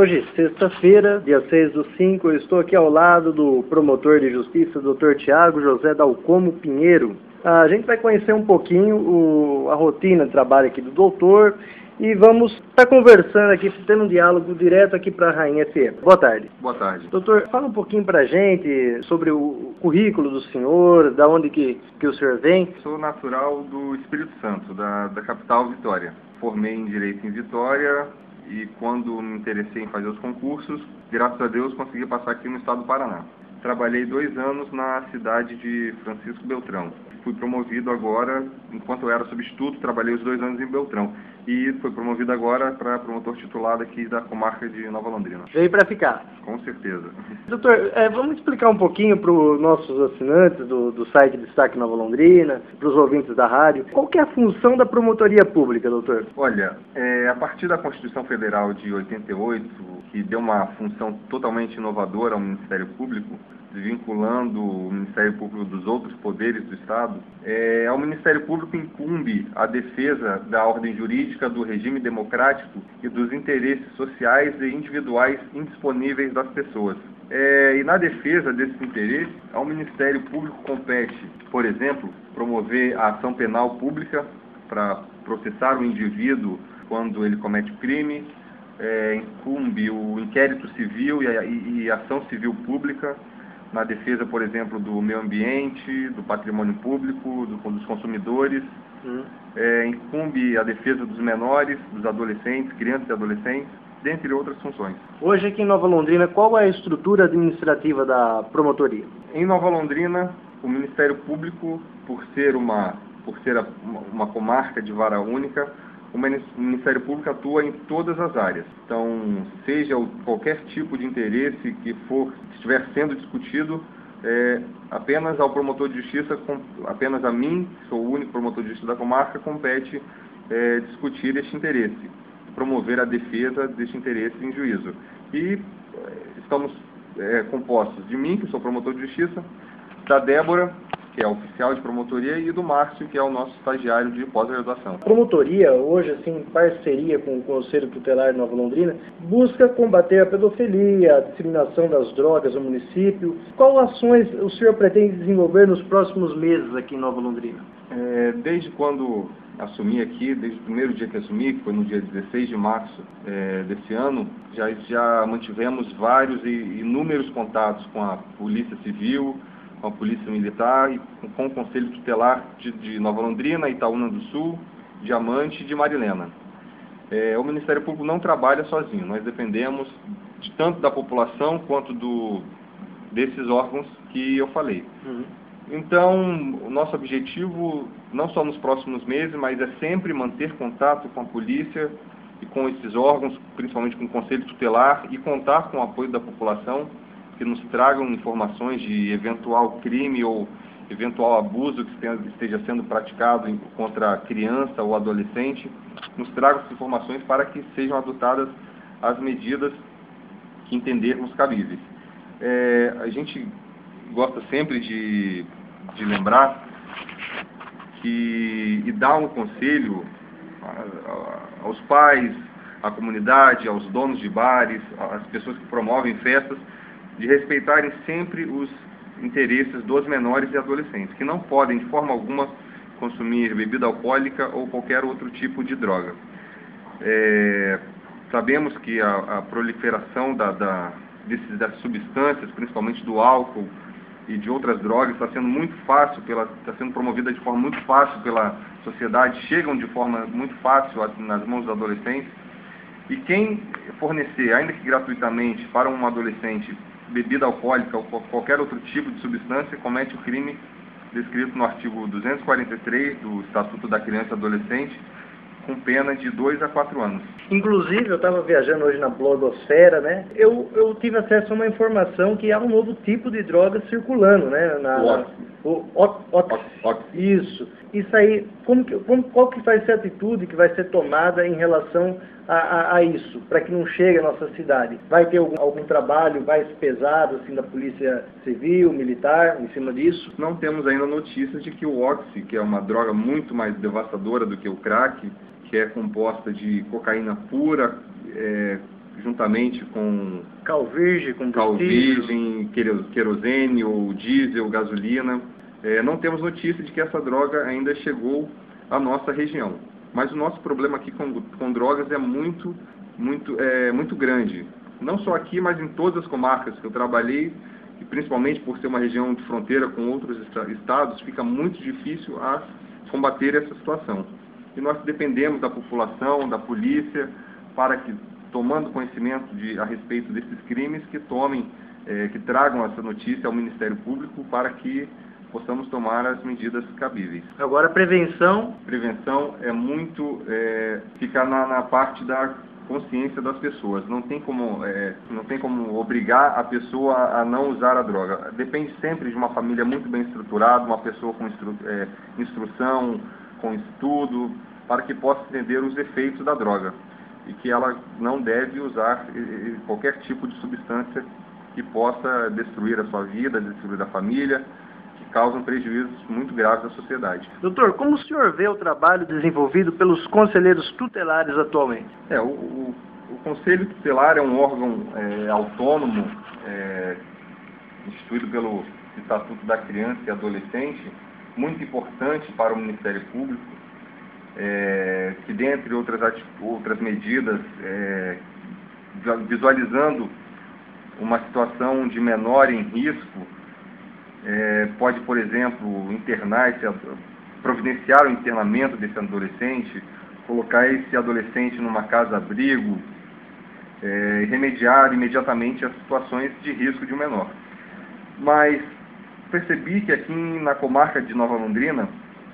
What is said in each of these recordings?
Hoje, sexta-feira, dia 6/5, eu estou aqui ao lado do promotor de justiça, Dr. Tiago José Dalcomo Pinheiro. A gente vai conhecer um pouquinho a rotina de trabalho aqui do doutor e vamos estar conversando aqui, tendo um diálogo direto aqui para a Rainha FM. Boa tarde. Boa tarde. Doutor, fala um pouquinho para a gente sobre o currículo do senhor, da onde que o senhor vem. Sou natural do Espírito Santo, da capital Vitória. Formei em Direito em Vitória e quando me interessei em fazer os concursos, graças a Deus consegui passar aqui no estado do Paraná. Trabalhei 2 anos na cidade de Francisco Beltrão. Fui promovido agora, enquanto eu era substituto, trabalhei os 2 anos em Beltrão. E fui promovido agora para promotor titulado aqui da comarca de Nova Londrina. Veio para ficar. Com certeza. Doutor, vamos explicar um pouquinho para os nossos assinantes do site Destaque Nova Londrina, para os ouvintes da rádio, qual que é a função da promotoria pública, doutor? Olha, a partir da Constituição Federal de 88, que deu uma função totalmente inovadora ao Ministério Público, vinculando o Ministério Público dos outros poderes do Estado, ao Ministério Público incumbe a defesa da ordem jurídica, do regime democrático e dos interesses sociais e individuais indisponíveis das pessoas. E na defesa desses interesses, ao Ministério Público compete, por exemplo, promover a ação penal pública para processar o indivíduo quando ele comete o crime, incumbe o inquérito civil e a ação civil pública, na defesa, por exemplo, do meio ambiente, do patrimônio público, dos consumidores. Incumbe a defesa dos menores, dos adolescentes, crianças e adolescentes, dentre outras funções. Hoje aqui em Nova Londrina, qual é a estrutura administrativa da promotoria? Em Nova Londrina, o Ministério Público, por ser uma comarca de vara única, o Ministério Público atua em todas as áreas. Então, seja qualquer tipo de interesse que estiver sendo discutido, apenas ao promotor de justiça, apenas a mim, que sou o único promotor de justiça da comarca, compete discutir este interesse, promover a defesa deste interesse em juízo. E estamos compostos de mim, que sou promotor de justiça, da Débora, que é oficial de promotoria, e do Márcio, que é o nosso estagiário de pós-graduação. A promotoria, hoje, assim, em parceria com o Conselho Tutelar de Nova Londrina, busca combater a pedofilia, a disseminação das drogas no município. Quais ações o senhor pretende desenvolver nos próximos meses aqui em Nova Londrina? Desde quando assumi aqui, desde o primeiro dia que assumi, que foi no dia 16 de março desse ano, já mantivemos vários e inúmeros contatos com a Polícia Civil, com a Polícia Militar e com o Conselho Tutelar de Nova Londrina, Itaúna do Sul, Diamante e de Marilena. O Ministério Público não trabalha sozinho, nós dependemos tanto da população quanto desses órgãos que eu falei. Então, o nosso objetivo, não só nos próximos meses, mas é sempre manter contato com a polícia e com esses órgãos, principalmente com o Conselho Tutelar, e contar com o apoio da população, que nos tragam informações de eventual crime ou eventual abuso que esteja sendo praticado contra a criança ou adolescente, nos tragam essas informações para que sejam adotadas as medidas que entendermos cabíveis. A gente gosta sempre de lembrar e dar um conselho aos pais, à comunidade, aos donos de bares, às pessoas que promovem festas, de respeitarem sempre os interesses dos menores e adolescentes, que não podem, de forma alguma, consumir bebida alcoólica ou qualquer outro tipo de droga. Sabemos que a proliferação dessas substâncias, principalmente do álcool e de outras drogas, está sendo promovida de forma muito fácil pela sociedade, chegam de forma muito fácil nas mãos dos adolescentes, e quem fornecer, ainda que gratuitamente, para um adolescente bebida alcoólica ou qualquer outro tipo de substância, comete o crime descrito no artigo 243 do Estatuto da Criança e Adolescente, com pena de 2 a 4 anos. Inclusive, eu estava viajando hoje na blogosfera, né? Eu tive acesso a uma informação que há um novo tipo de droga circulando, né? O Oxy. Isso. Isso aí, qual que vai ser a atitude que vai ser tomada em relação a isso, para que não chegue à nossa cidade? Vai ter algum trabalho mais pesado, assim, da Polícia Civil, Militar, em cima disso? Não temos ainda notícias de que o Oxy, que é uma droga muito mais devastadora do que o crack, que é composta de cocaína pura, juntamente com cal virgem, querosene ou diesel, gasolina. Não temos notícia de que essa droga ainda chegou à nossa região. Mas o nosso problema aqui com drogas é muito grande. Não só aqui, mas em todas as comarcas que eu trabalhei, e principalmente por ser uma região de fronteira com outros estados, fica muito difícil a combater essa situação. E nós dependemos da população, da polícia, para que, tomando conhecimento a respeito desses crimes, que tragam essa notícia ao Ministério Público para que possamos tomar as medidas cabíveis. Agora, prevenção. Prevenção é muito ficar na parte da consciência das pessoas. Não tem como obrigar a pessoa a não usar a droga. Depende sempre de uma família muito bem estruturada, uma pessoa com instrução, com estudo, para que possa entender os efeitos da droga e que ela não deve usar qualquer tipo de substância que possa destruir a sua vida, destruir a família, que causam prejuízos muito graves à sociedade. Doutor, como o senhor vê o trabalho desenvolvido pelos conselheiros tutelares atualmente? O Conselho Tutelar é um órgão autônomo, instituído pelo Estatuto da Criança e Adolescente, muito importante para o Ministério Público, que dentre outras medidas, visualizando uma situação de menor em risco, pode, por exemplo, providenciar o internamento desse adolescente, colocar esse adolescente numa casa-abrigo, e remediar imediatamente as situações de risco de um menor. Mas percebi que aqui na comarca de Nova Londrina,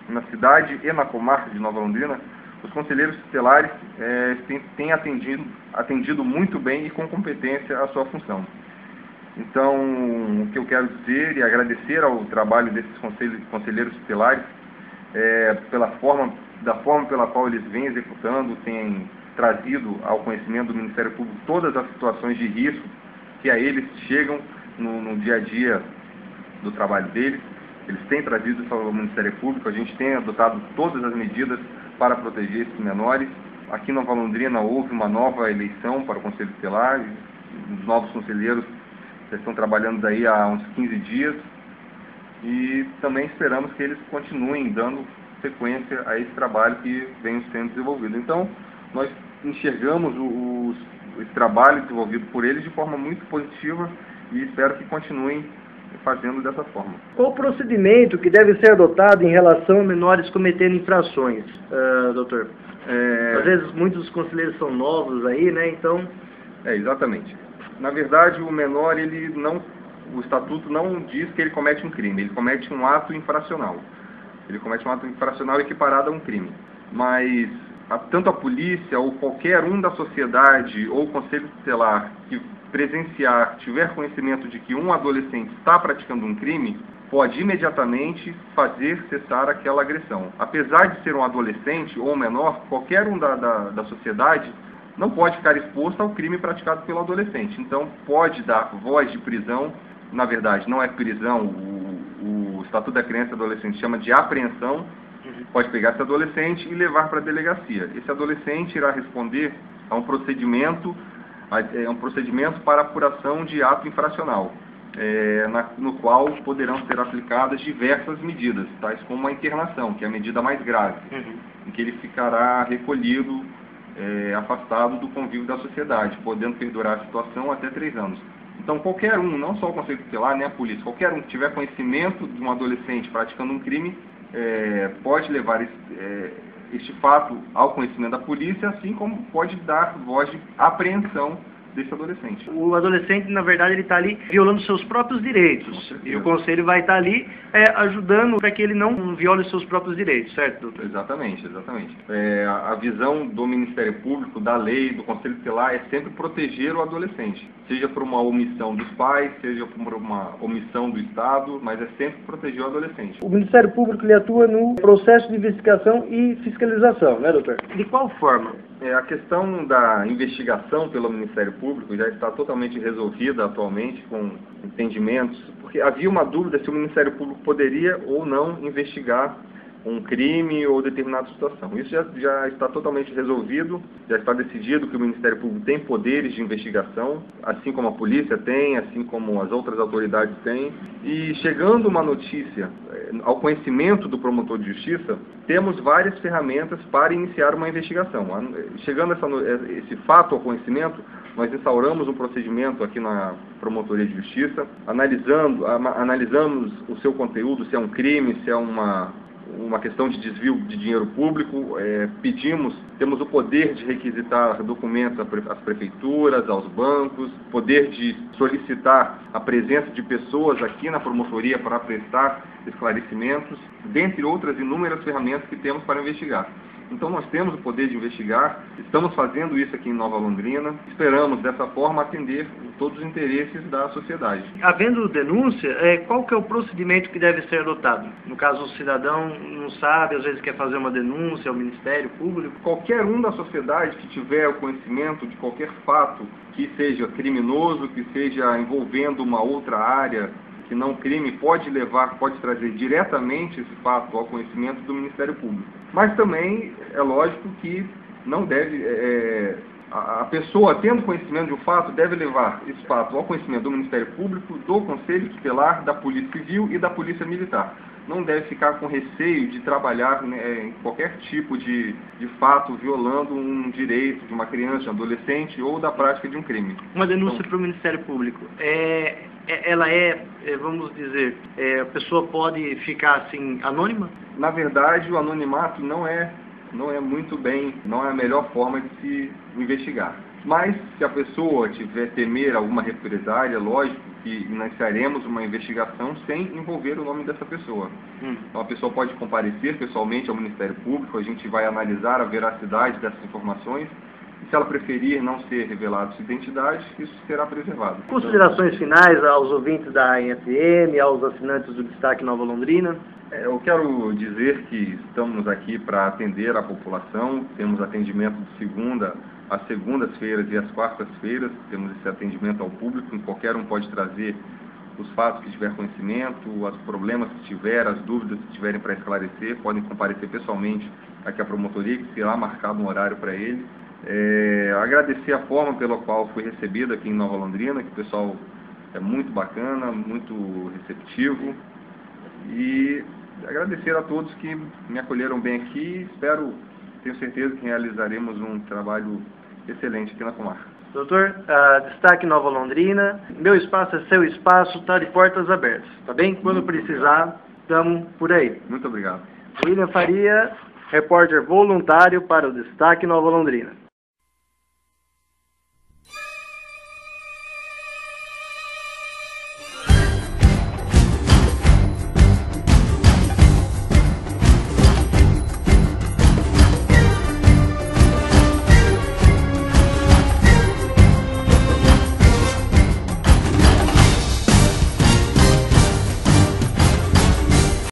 na cidade e na comarca de Nova Londrina, os conselheiros tutelares têm atendido muito bem e com competência a sua função. Então, o que eu quero dizer e agradecer ao trabalho desses conselheiros tutelares, da forma pela qual eles vêm executando, têm trazido ao conhecimento do Ministério Público todas as situações de risco que a eles chegam no dia a dia do trabalho deles. Eles têm trazido isso ao Ministério Público, a gente tem adotado todas as medidas para proteger esses menores. Aqui em Nova Londrina houve uma nova eleição para o Conselho Tutelar, os novos conselheiros já estão trabalhando aí há uns 15 dias e também esperamos que eles continuem dando sequência a esse trabalho que vem sendo desenvolvido. Então, nós enxergamos esse trabalho desenvolvido por eles de forma muito positiva e espero que continuem fazendo dessa forma. Qual o procedimento que deve ser adotado em relação a menores cometendo infrações, doutor? Às vezes muitos dos conselheiros são novos aí, né? Então... Exatamente. Na verdade, o menor, o estatuto não diz que ele comete um crime, ele comete um ato infracional. Ele comete um ato infracional equiparado a um crime. Mas tanto a polícia ou qualquer um da sociedade ou o conselho tutelar que tiver conhecimento de que um adolescente está praticando um crime, pode imediatamente fazer cessar aquela agressão. Apesar de ser um adolescente ou um menor, qualquer um da sociedade não pode ficar exposto ao crime praticado pelo adolescente. Então, pode dar voz de prisão. Na verdade, não é prisão, o Estatuto da Criança e Adolescente chama de apreensão. Pode pegar esse adolescente e levar para a delegacia. Esse adolescente irá responder a um procedimento para apuração de ato infracional, no qual poderão ser aplicadas diversas medidas, tais como a internação, que é a medida mais grave, em que ele ficará recolhido, afastado do convívio da sociedade, podendo perdurar a situação até 3 anos. Então, qualquer um, não só o Conselho Tutelar, nem a polícia, qualquer um que tiver conhecimento de um adolescente praticando um crime, pode levar este fato ao conhecimento da polícia, assim como pode dar voz de apreensão desse adolescente. O adolescente, na verdade, ele está ali violando seus próprios direitos. E o conselho vai estar ali ajudando para que ele não viole os seus próprios direitos, certo, doutor? Exatamente, exatamente. A visão do Ministério Público, da lei, do Conselho Tutelar é sempre proteger o adolescente, seja por uma omissão dos pais, seja por uma omissão do Estado, mas é sempre proteger o adolescente. O Ministério Público ele atua no processo de investigação e fiscalização, né, doutor? De qual forma? A questão da investigação pelo Ministério Público já está totalmente resolvida atualmente com entendimentos, porque havia uma dúvida se o Ministério Público poderia ou não investigar um crime ou determinada situação. Isso já está totalmente resolvido, já está decidido que o Ministério Público tem poderes de investigação, assim como a polícia tem, assim como as outras autoridades têm. E chegando uma notícia ao conhecimento do promotor de justiça, temos várias ferramentas para iniciar uma investigação. Chegando esse fato ao conhecimento, nós instauramos um procedimento aqui na Promotoria de Justiça, analisamos o seu conteúdo, se é um crime, se é uma questão de desvio de dinheiro público, temos o poder de requisitar documentos às prefeituras, aos bancos, poder de solicitar a presença de pessoas aqui na promotoria para prestar esclarecimentos, dentre outras inúmeras ferramentas que temos para investigar. Então nós temos o poder de investigar, estamos fazendo isso aqui em Nova Londrina, esperamos dessa forma atender todos os interesses da sociedade. Havendo denúncia, qual que é o procedimento que deve ser adotado? No caso, o cidadão não sabe, às vezes quer fazer uma denúncia ao Ministério Público. Qualquer um da sociedade que tiver o conhecimento de qualquer fato que seja criminoso, que seja envolvendo uma outra área, que não crime, pode trazer diretamente esse fato ao conhecimento do Ministério Público. Mas também é lógico que não deve, a pessoa tendo conhecimento de um fato deve levar esse fato ao conhecimento do Ministério Público, do Conselho Tutelar, da Polícia Civil e da Polícia Militar. Não deve ficar com receio de trabalhar em qualquer tipo de fato violando um direito de uma criança, de um adolescente ou da prática de um crime. Uma denúncia para o Ministério Público, vamos dizer, a pessoa pode ficar assim anônima? Na verdade, o anonimato não é a melhor forma de se investigar. Mas, se a pessoa tiver temer alguma represália, lógico que iniciaremos uma investigação sem envolver o nome dessa pessoa. Então, a pessoa pode comparecer pessoalmente ao Ministério Público, a gente vai analisar a veracidade dessas informações, e se ela preferir não ser revelada sua identidade, isso será preservado. Considerações finais aos ouvintes da ANFM, aos assinantes do Destaque Nova Londrina? Eu quero dizer que estamos aqui para atender a população, temos atendimento de segunda às segundas-feiras e às quartas-feiras, temos esse atendimento ao público, em qualquer um pode trazer os fatos que tiver conhecimento, os problemas que tiver, as dúvidas que tiverem para esclarecer, podem comparecer pessoalmente aqui à promotoria, que será marcado um horário para ele. Agradecer a forma pela qual fui recebido aqui em Nova Londrina, que o pessoal é muito bacana, muito receptivo, e agradecer a todos que me acolheram bem aqui. Tenho certeza que realizaremos um trabalho excelente aqui na comarca. Doutor, Destaque Nova Londrina, meu espaço é seu espaço, está de portas abertas, tá bem? Quando precisar, estamos por aí. Muito obrigado. William Faria, repórter voluntário para o Destaque Nova Londrina.